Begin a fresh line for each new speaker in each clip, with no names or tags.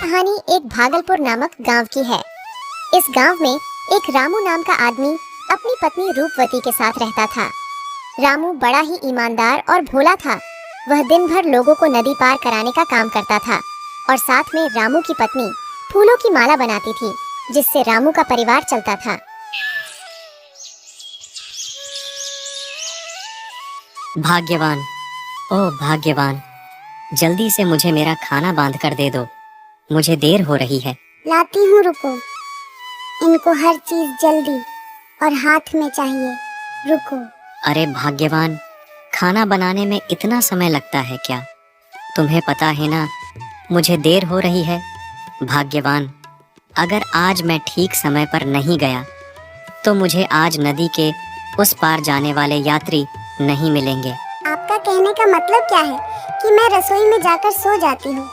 कहानी एक भागलपुर नामक गांव की है। इस गांव में एक रामू नाम का आदमी अपनी पत्नी रूपवती के साथ रहता था। रामू बड़ा ही ईमानदार और भोला था। वह दिन भर लोगों को नदी पार कराने का काम करता था और साथ में रामू की पत्नी फूलों की माला बनाती थी, जिससे रामू का परिवार चलता था।
भाग्यवान, ओ भाग्यवान, जल्दी से मुझे मेरा खाना बांध कर दे दो, मुझे देर हो रही है।
लाती हूँ, रुको। इनको हर चीज जल्दी और हाथ में चाहिए, रुको।
अरे भाग्यवान, खाना बनाने में इतना समय लगता है क्या? तुम्हें पता है ना, मुझे देर हो रही है। भाग्यवान, अगर आज मैं ठीक समय पर नहीं गया तो मुझे आज नदी के उस पार जाने वाले यात्री नहीं मिलेंगे।
आपका कहने का मतलब क्या है कि मैं रसोई में जाकर सो जाती हूँ?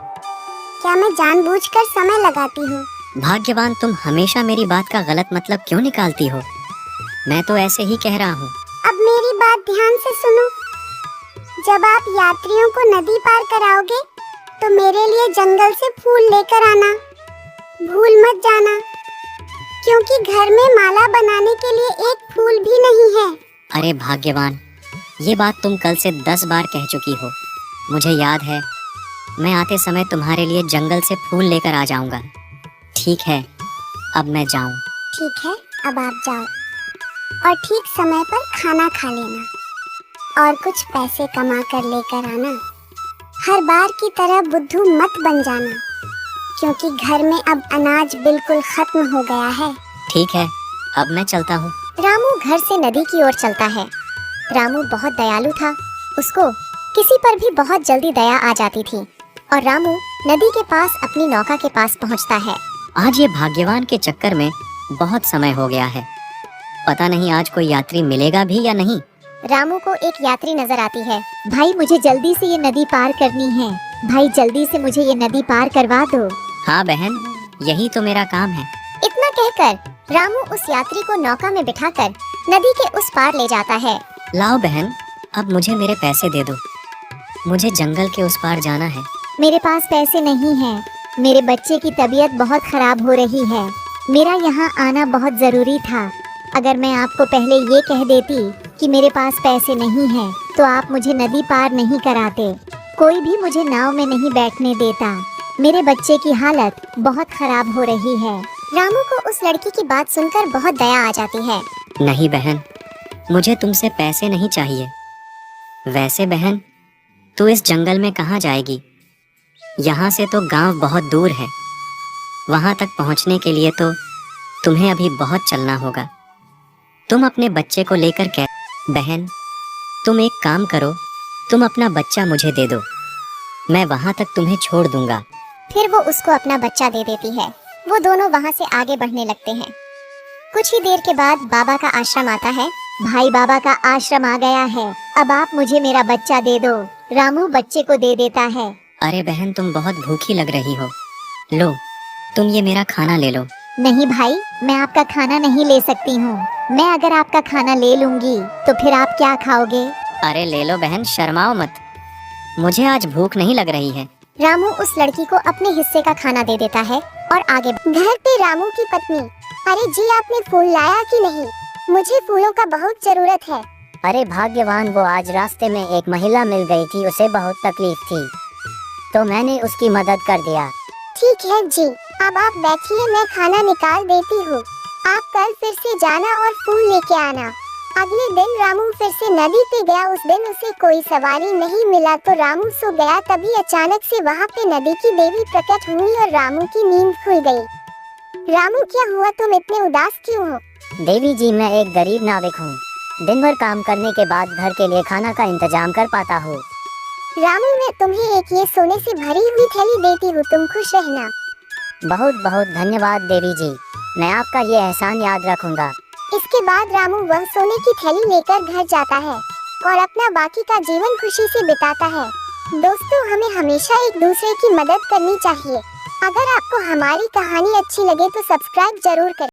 क्या मैं जानबूझकर समय लगाती हूँ?
भाग्यवान, तुम हमेशा मेरी बात का गलत मतलब क्यों निकालती हो? मैं तो ऐसे ही कह रहा हूँ।
अब मेरी बात ध्यान से सुनो। जब आप यात्रियों को नदी पार कराओगे तो मेरे लिए जंगल से फूल लेकर आना, भूल मत जाना, क्योंकि घर में माला बनाने के लिए एक फूल भी नहीं है।
अरे भाग्यवान, ये बात तुम कल से 10 बार कह चुकी हो। मुझे याद है, मैं आते समय तुम्हारे लिए जंगल से फूल लेकर आ जाऊंगा। ठीक है, अब मैं जाऊं।
ठीक है, अब आप जाओ और ठीक समय पर खाना खा लेना और कुछ पैसे कमा कर लेकर आना। हर बार की तरह बुद्धू मत बन जाना, क्योंकि घर में अब अनाज बिल्कुल खत्म हो गया है।
ठीक है, अब मैं चलता हूँ।
रामू घर से नदी की ओर चलता है। रामू बहुत दयालु था। उसको किसी पर भी बहुत जल्दी दया आ जाती थी और रामू नदी के पास अपनी नौका के पास पहुंचता है।
आज ये भाग्यवान के चक्कर में बहुत समय हो गया है। पता नहीं आज कोई यात्री मिलेगा भी या नहीं।
रामू को एक यात्री नजर आती है। भाई, मुझे जल्दी से ये नदी पार करनी है। भाई, जल्दी से मुझे ये नदी पार करवा दो।
हाँ बहन, यही तो मेरा काम है।
इतना कहकर रामू उस यात्री को नौका में बिठाकर नदी के उस पार ले जाता है।
लाओ बहन, अब मुझे मेरे पैसे दे दो। मुझे जंगल के उस पार जाना है।
मेरे पास पैसे नहीं हैं। मेरे बच्चे की तबीयत बहुत खराब हो रही है। मेरा यहाँ आना बहुत जरूरी था। अगर मैं आपको पहले ये कह देती कि मेरे पास पैसे नहीं हैं, तो आप मुझे नदी पार नहीं कराते। कोई भी मुझे नाव में नहीं बैठने देता। मेरे बच्चे की हालत बहुत खराब हो रही है। रामू को उस लड़की की बात सुनकर बहुत दया आ जाती है।
नहीं बहन, मुझे तुमसे पैसे नहीं चाहिए। वैसे बहन, तू इस जंगल में कहाँ जाएगी? यहाँ से तो गांव बहुत दूर है। वहाँ तक पहुँचने के लिए तो तुम्हें अभी बहुत चलना होगा। तुम अपने बच्चे को लेकर बहन, तुम एक काम करो, तुम अपना बच्चा मुझे दे दो, मैं वहाँ तक तुम्हें छोड़ दूंगा।
फिर वो उसको अपना बच्चा दे देती है। वो दोनों वहाँ से आगे बढ़ने लगते हैं। कुछ ही देर के बाद बाबा का आश्रम आता है। भाई, बाबा का आश्रम आ गया है। अब आप मुझे मेरा बच्चा दे दो। रामू बच्चे को दे देता है।
अरे बहन, तुम बहुत भूखी लग रही हो। लो, तुम ये मेरा खाना ले लो।
नहीं भाई, मैं आपका खाना नहीं ले सकती हूँ। मैं अगर आपका खाना ले लूंगी तो फिर आप क्या खाओगे?
अरे ले लो बहन, शर्माओ मत। मुझे आज भूख नहीं लग रही है।
रामू उस लड़की को अपने हिस्से का खाना दे देता है और आगे। घर पे रामू की पत्नी, अरे जी, आपने फूल लाया कि नहीं? मुझे फूलों का बहुत जरूरत है।
अरे भाग्यवान, वो आज रास्ते में एक महिला मिल गई थी, उसे बहुत तकलीफ थी, तो मैंने उसकी मदद कर दिया।
ठीक है जी, अब आप बैठिए, मैं खाना निकाल देती हूँ। आप कल फिर से जाना और फूल लेके आना। अगले दिन रामू फिर से नदी पे गया। उस दिन उसे कोई सवारी नहीं मिला तो रामू सो गया। तभी अचानक से वहाँ पे नदी की देवी प्रकट हुई और रामू की नींद खुल गई। रामू, क्या हुआ? तुम इतने उदास क्यों हो?
देवी जी, मैं एक गरीब नाविक हूँ। दिन भर काम करने के बाद घर के लिए खाना का इंतजाम कर पाता हूँ।
रामू, मैं तुम्हें एक ये सोने से भरी हुई थैली देती हूँ, तुम खुश रहना।
बहुत बहुत धन्यवाद देवी जी, मैं आपका ये एहसान याद रखूंगा।
इसके बाद रामू वह सोने की थैली लेकर घर जाता है और अपना बाकी का जीवन खुशी से बिताता है। दोस्तों, हमें हमेशा एक दूसरे की मदद करनी चाहिए। अगर आपको हमारी कहानी अच्छी लगे तो सब्सक्राइब जरूर करें।